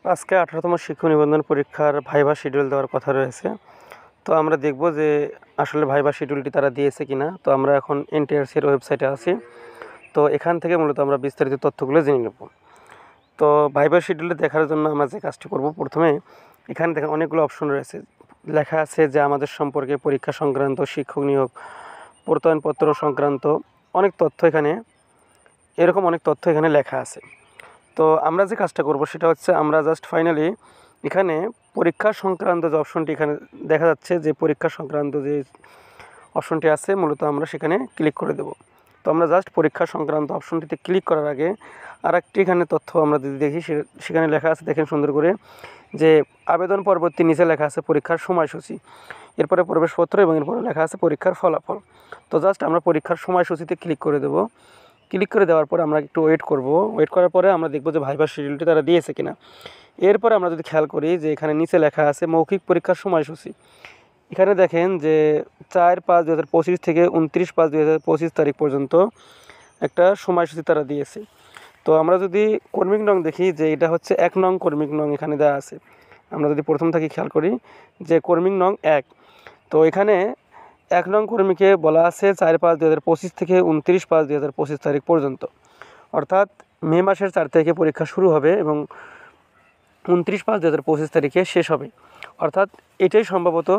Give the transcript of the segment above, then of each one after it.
আজকে 18তম শিক্ষক নিবন্ধন পরীক্ষার ভাইভা শিডিউল দেওয়ার কথা রয়েছে। তো আমরা দেখব যে আসলে ভাইভা শিডিউলটি তারা দিয়েছে কিনা। তো আমরা এখন এনটিআরসির ওয়েবসাইটে আছি। তো এখান থেকে মূলত আমরা বিস্তারিত তথ্যগুলো জেনে নেব। তো ভাইভা শিডিউলটি দেখার জন্য আমরা যে কাজটি করব, প্রথমে এখানে দেখেন অনেকগুলো অপশন রয়েছে। লেখা আছে যে আমাদের সম্পর্কে, পরীক্ষা সংক্রান্ত, শিক্ষক নিয়োগ, প্রত্যয়নপত্র সংক্রান্ত অনেক তথ্য এরকম অনেক তথ্য এখানে লেখা আছে। তো আমরা যে কাজটা করব সেটা হচ্ছে, আমরা জাস্ট ফাইনালি এখানে পরীক্ষা সংক্রান্ত যে অপশনটি এখানে দেখা যাচ্ছে, যে পরীক্ষা সংক্রান্ত যে অপশনটি আছে, মূলত আমরা সেখানে ক্লিক করে দেব। তো আমরা জাস্ট পরীক্ষা সংক্রান্ত অপশনটিতে ক্লিক করার আগে আরেকটি এখানে তথ্য আমরা যদি দেখি, সেখানে লেখা আছে, দেখেন সুন্দর করে, যে আবেদন পরবর্তী নিচে লেখা আছে পরীক্ষার সময়সূচি, এরপরে প্রবেশপত্র এবং এরপরে লেখা আছে পরীক্ষার ফলাফল। তো জাস্ট আমরা পরীক্ষার সময়সূচিতে ক্লিক করে দেব। ক্লিক করে দেওয়ার পরে আমরা একটু ওয়েট করব। ওয়েট করার পরে আমরা দেখব যে ভাইভা শিডিউলটি তারা দিয়েছে কিনা। এরপরে আমরা যদি খেয়াল করি যে এখানে নিচে লেখা আছে মৌখিক পরীক্ষার সময়সূচি। এখানে দেখেন যে 4/5/2025 থেকে 29/5/2025 তারিখ পর্যন্ত একটা সময়সূচি তারা দিয়েছে। তো আমরা যদি কর্মিক নং দেখি, যে এটা হচ্ছে 1 নং কর্মিক নং এখানে দেওয়া আছে। আমরা যদি প্রথম থেকে খেয়াল করি যে কর্মিক নং 1, তো এখানে 1 নং কর্মীকে বলা আছে 4/5/2025 থেকে 29/5/2025 তারিখ পর্যন্ত, অর্থাৎ মে মাসের 4 তারিখে পরীক্ষা শুরু হবে এবং 29/5/2025 তারিখে শেষ হবে। অর্থাৎ এটাই সম্ভবত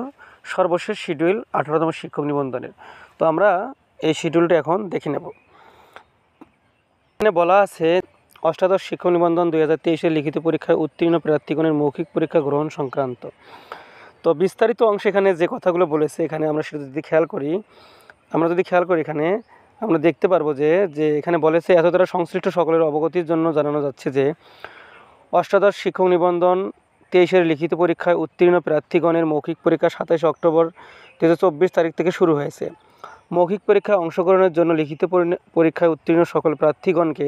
সর্বশেষ শিডিউল 18তম শিক্ষক নিবন্ধনের। তো আমরা এই শিডিউলটা এখন দেখে নেব। এখানে বলা আছে অষ্টাদশ শিক্ষক নিবন্ধন 2023-এর লিখিত পরীক্ষায় উত্তীর্ণ প্রার্থীগণের মৌখিক পরীক্ষা গ্রহণ সংক্রান্ত। তো বিস্তারিত অংশে এখানে যে কথাগুলো বলেছে, এখানে আমরা সেটা যদি খেয়াল করি, এখানে আমরা দেখতে পারবো যে এখানে বলেছে, এত দ্বারা সংশ্লিষ্ট সকলের অবগতির জন্য জানানো যাচ্ছে যে অষ্টাদশ শিক্ষক নিবন্ধন 23-এর লিখিত পরীক্ষায় উত্তীর্ণ প্রার্থীগণের মৌখিক পরীক্ষা 27 অক্টোবর 2024 তারিখ থেকে শুরু হয়েছে। মৌখিক পরীক্ষায় অংশগ্রহণের জন্য লিখিত পরীক্ষায় উত্তীর্ণ সকল প্রার্থীগণকে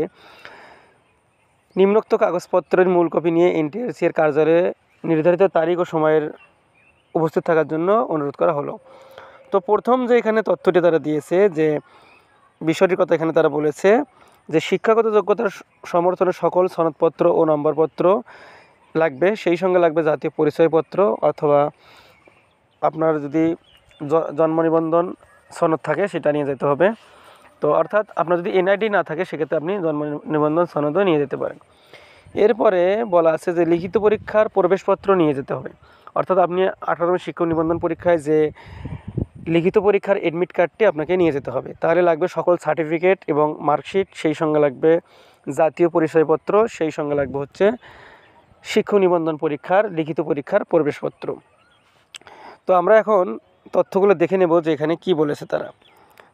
নিম্নোক্ত কাগজপত্রের মূল কপি নিয়ে এনটিআরসি এর কার্যালয়ে নির্ধারিত তারিখ ও সময়ের উপস্থিত থাকার জন্য অনুরোধ করা হলো। তো প্রথম যে এখানে তথ্যটি তারা দিয়েছে, যে বিষয়টির কথা এখানে তারা বলেছে যে শিক্ষাগত যোগ্যতার সমর্থনে সকল সনদপত্র ও নম্বরপত্র লাগবে, সেই সঙ্গে লাগবে জাতীয় পরিচয়পত্র, অথবা আপনার যদি জন্ম নিবন্ধন সনদ থাকে সেটা নিয়ে যেতে হবে। তো অর্থাৎ আপনার যদি এনআইডি না থাকে, সেক্ষেত্রে আপনি জন্ম নিবন্ধন সনদও নিয়ে যেতে পারেন। এরপরে বলা আছে যে লিখিত পরীক্ষার প্রবেশপত্র নিয়ে যেতে হবে। অর্থাৎ আপনি 18তম শিক্ষক নিবন্ধন পরীক্ষায় যে লিখিত পরীক্ষার অ্যাডমিট কার্ডটি আপনাকে নিয়ে যেতে হবে। তাহলে লাগবে সকল সার্টিফিকেট এবং মার্কশিট, সেই সঙ্গে লাগবে জাতীয় পরিচয়পত্র, সেই সঙ্গে লাগবে হচ্ছে শিক্ষক নিবন্ধন পরীক্ষার লিখিত পরীক্ষার প্রবেশপত্র। তো আমরা এখন তথ্যগুলো দেখে নেব যে এখানে কি বলেছে তারা।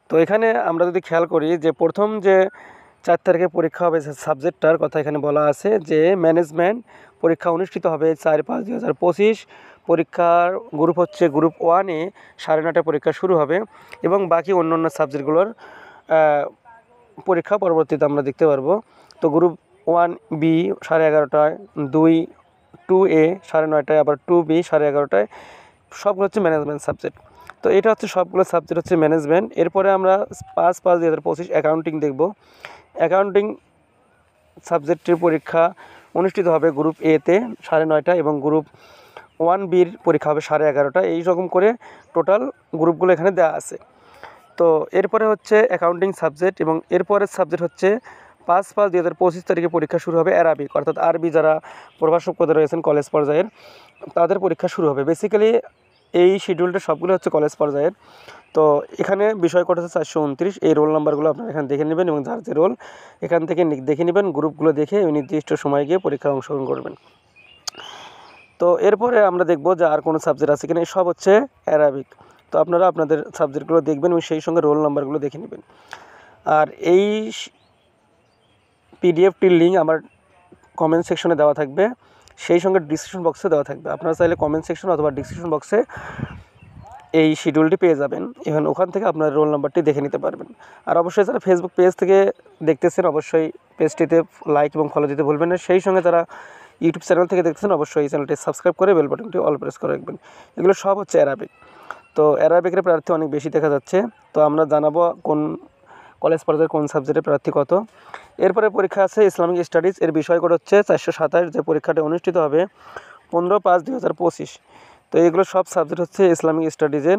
তো এখানে আমরা যদি খেয়াল করি যে প্রথম যে 4 তারিখে পরীক্ষা হবে, সাবজেক্টটার কথা এখানে বলা আছে যে ম্যানেজমেন্ট পরীক্ষা অনুষ্ঠিত হবে 4/5/2025। পরীক্ষার গ্রুপ হচ্ছে গ্রুপ 1-এ 9:30টায় পরীক্ষা শুরু হবে এবং বাকি অন্য সাবজেক্টগুলোর পরীক্ষা পরবর্তীতে আমরা দেখতে পারবো। তো গ্রুপ 1B 11:30টায়, 2A 9:30টায়, আবার 2B 11:30টায়, সবগুলো হচ্ছে ম্যানেজমেন্ট সাবজেক্ট। তো এটা হচ্ছে সবগুলো সাবজেক্ট হচ্ছে ম্যানেজমেন্ট। এরপরে আমরা 5/5/2025 অ্যাকাউন্টিং দেখব। অ্যাকাউন্টিং সাবজেক্টের পরীক্ষা অনুষ্ঠিত হবে গ্রুপ A-তে 9:30টায় এবং গ্রুপ 1B-র পরীক্ষা হবে 11:30টায়। এই রকম করে টোটাল গ্রুপগুলো এখানে দেওয়া আছে। তো এরপরে হচ্ছে অ্যাকাউন্টিং সাবজেক্ট, এবং এরপরের সাবজেক্ট হচ্ছে 5/5/2025 তারিখে পরীক্ষা শুরু হবে অ্যারাবিক, অর্থাৎ আরবি যারা প্রভাষক পদে রয়েছেন কলেজ পর্যায়ের, তাদের পরীক্ষা শুরু হবে। বেসিক্যালি এই শিডিউলটা সবগুলো হচ্ছে কলেজ পর্যায়ের। তো এখানে বিষয় কোড হচ্ছে 429। এই রোল নাম্বারগুলো আপনারা এখানে দেখে নেবেন এবং যার যে রোল এখান থেকে দেখে নেবেন, গ্রুপগুলো দেখে ওই নির্দিষ্ট সময় গিয়ে পরীক্ষায় অংশগ্রহণ করবেন। তো এরপরে আমরা দেখব যে আর কোনো সাবজেক্ট আছে কিনা। সব হচ্ছে অ্যারাবিক। তো আপনারা আপনাদের সাবজেক্টগুলো দেখবেন এবং সেই সঙ্গে রোল নাম্বারগুলো দেখে নেবেন। আর এই পিডিএফটির লিঙ্ক আমার কমেন্ট সেকশনে দেওয়া থাকবে, সেই সঙ্গে ডিসক্রিপশন বক্সে দেওয়া থাকবে। আপনারা চাইলে কমেন্ট সেকশন অথবা ডিসক্রিপশন বক্সে এই শিডিউলটি পেয়ে যাবেন, এবং ওখান থেকে আপনার রোল নাম্বারটি দেখে নিতে পারবেন। আর অবশ্যই যারা ফেসবুক পেজ থেকে দেখতেছেন, অবশ্যই পেজটিতে লাইক এবং ফলো দিতে ভুলবেন না। সেই সঙ্গে যারা ইউটিউব চ্যানেল থেকে দেখতেছেন, অবশ্যই এই চ্যানেলটি সাবস্ক্রাইব করে বেল বাটনটি অল প্রেস করে রাখবেন। এগুলো সব হচ্ছে অ্যারাবিক। তো অ্যারাবিকের প্রার্থী অনেক বেশি দেখা যাচ্ছে। তো আমরা জানাবো কলেজ পর্যায়ের কোন সাবজেক্টে প্রার্থী কত। এরপরে পরীক্ষা আছে ইসলামিক স্টাডিজ, এর বিষয় কোড হচ্ছে 427, যে পরীক্ষাটা অনুষ্ঠিত হবে 15/5/2025। তো এগুলো সব সাবজেক্ট হচ্ছে ইসলামিক স্টাডিজের।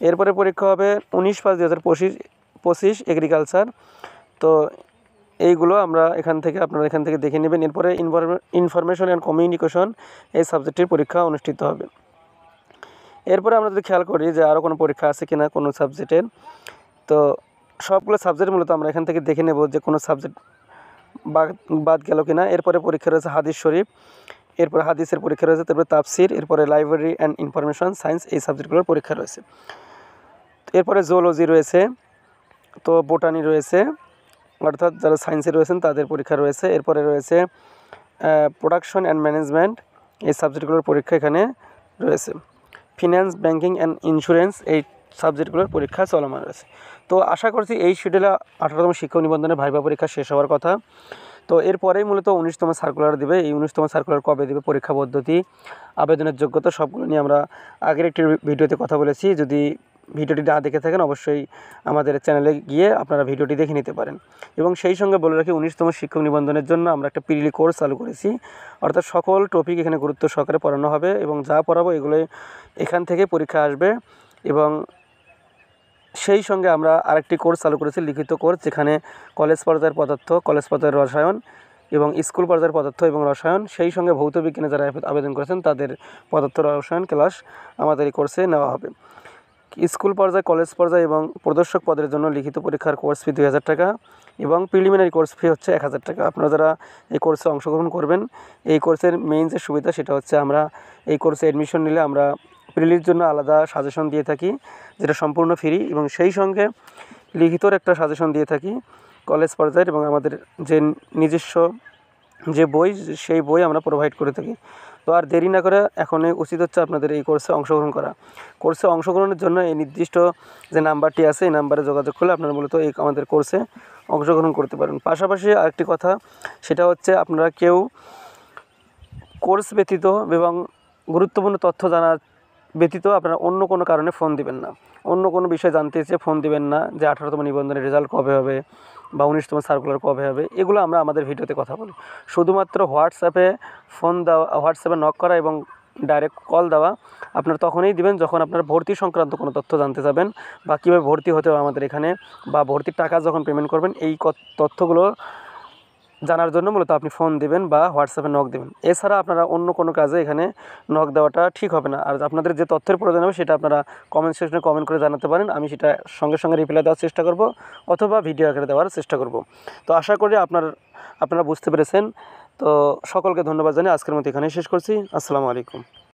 এরপরে পরীক্ষা হবে 19/5/2025 এগ্রিকালচার। তো এইগুলো আমরা আপনারা এখান থেকে দেখে নেবেন। এরপরে ইনফরমেশন অ্যান্ড কমিউনিকেশন এই সাবজেক্টের পরীক্ষা অনুষ্ঠিত হবে। এরপরে আমরা যদি খেয়াল করি যে আরও কোনো পরীক্ষা আছে কিনা কোনো সাবজেক্টের, তো সবগুলো সাবজেক্ট মূলত আমরা এখান থেকে দেখে নেব যে কোনো সাবজেক্ট বাদ গেল কিনা। এরপরে পরীক্ষা রয়েছে হাদিস শরীফ, এরপরে হাদিসের পরীক্ষা রয়েছে, তারপরে তাফসির, এরপরে লাইব্রেরি অ্যান্ড ইনফরমেশন সায়েন্স এই সাবজেক্টগুলোর পরীক্ষা রয়েছে। এরপরে জুওলজি রয়েছে, তো বোটানি রয়েছে, অর্থাৎ যারা সায়েন্সে রয়েছেন তাদের পরীক্ষা রয়েছে। এরপরে রয়েছে প্রোডাকশন অ্যান্ড ম্যানেজমেন্ট এই সাবজেক্টগুলোর পরীক্ষা এখানে রয়েছে। ফিন্যান্স, ব্যাংকিং অ্যান্ড ইন্স্যুরেন্স এই সাবজেক্টগুলোর পরীক্ষা চলমান রয়েছে। তো আশা করছি এই শিডিউলে 18তম শিক্ষক নিবন্ধনের ভাইভা পরীক্ষা শেষ হওয়ার কথা। তো এরপরেই মূলত 19তম সার্কুলার দেবে। এই 19তম সার্কুলার কবে দেবে, পরীক্ষা পদ্ধতি, আবেদনের যোগ্যতা, সবগুলো নিয়ে আমরা আগের একটি ভিডিওতে কথা বলেছি। যদি ভিডিওটি না দেখে থাকেন অবশ্যই আমাদের চ্যানেলে গিয়ে আপনারা ভিডিওটি দেখে নিতে পারেন। এবং সেই সঙ্গে বলে রাখি 19তম শিক্ষক নিবন্ধনের জন্য আমরা একটা প্রিলি কোর্স চালু করেছি, অর্থাৎ সকল টপিক এখানে গুরুত্ব সহকারে পড়ানো হবে এবং যা পড়াবো এগুলো এখান থেকে পরীক্ষা আসবে। এবং সেই সঙ্গে আমরা আরেকটি কোর্স চালু করেছি, লিখিত কোর্স, যেখানে কলেজ পর্যায়ের পদার্থ, কলেজ পর্যায়ের রসায়ন এবং স্কুল পর্যায়ের পদার্থ এবং রসায়ন, সেই সঙ্গে ভৌত বিজ্ঞানে যারা আবেদন করেছেন তাদের পদার্থ রসায়ন ক্লাস আমাদের এই কোর্সে নেওয়া হবে। স্কুল পর্যায়ে, কলেজ পর্যায়ে এবং প্রদর্শক পদের জন্য লিখিত পরীক্ষার কোর্স ফি 2000 টাকা এবং প্রিলিমিনারি কোর্স ফি হচ্ছে 1000 টাকা। আপনারা যারা এই কোর্সে অংশগ্রহণ করবেন, এই কোর্সের মেইন যে সুবিধা সেটা হচ্ছে আমরা এই কোর্সে অ্যাডমিশন নিলে আমরা প্রিলির জন্য আলাদা সাজেশন দিয়ে থাকি, যেটা সম্পূর্ণ ফ্রি, এবং সেই সঙ্গে লিখিতর একটা সাজেশন দিয়ে থাকি কলেজ পর্যায়ের, এবং আমাদের যে নিজস্ব যে বই, সেই বই আমরা প্রোভাইড করে থাকি। তো আর দেরি না করে এখনই উচিত হচ্ছে আপনাদের এই কোর্সে অংশগ্রহণ করা। কোর্সে অংশগ্রহণের জন্য এই নির্দিষ্ট যে নাম্বারটি আছে এই নাম্বারে যোগাযোগ করলে আপনারা মূলত এই আমাদের কোর্সে অংশগ্রহণ করতে পারেন। পাশাপাশি আরেকটি কথা, সেটা হচ্ছে আপনারা কেউ কোর্স ব্যতীত এবং গুরুত্বপূর্ণ তথ্য জানার ব্যতীত আপনারা অন্য কোনো কারণে ফোন দিবেন না, অন্য কোনো বিষয় জানতে চেয়ে ফোন দিবেন না, যে 18তম নিবন্ধনের রেজাল্ট কবে হবে বা 19তম সার্কুলার কবে হবে, এগুলো আমরা আমাদের ভিডিওতে কথা বলি। শুধুমাত্র হোয়াটসঅ্যাপে ফোন দেওয়া, হোয়াটসঅ্যাপে নক করা এবং ডাইরেক্ট কল দেওয়া আপনারা তখনই দিবেন যখন আপনারা ভর্তি সংক্রান্ত কোনো তথ্য জানতে যাবেন বা কীভাবে ভর্তি হতে হবে আমাদের এখানে, বা ভর্তির টাকা যখন পেমেন্ট করবেন, এই তথ্যগুলো জানার জন্য মূলত আপনি ফোন দিবেন বা হোয়াটসঅ্যাপে নক দেবেন। এছাড়া আপনারা অন্য কোনো কাজে এখানে নক দেওয়াটা ঠিক হবে না। আর আপনাদের যে তথ্যের প্রয়োজন হবে সেটা আপনারা কমেন্ট সেকশনে কমেন্ট করে জানাতে পারেন, আমি সেটা সঙ্গে সঙ্গে রিপ্লাই দেওয়ার চেষ্টা করব অথবা ভিডিও আকারে দেওয়ার চেষ্টা করব। তো আশা করি আপনারা বুঝতে পেরেছেন। তো সকলকে ধন্যবাদ জানিয়ে আজকের মতো এখানেই শেষ করছি। আসসালামু আলাইকুম।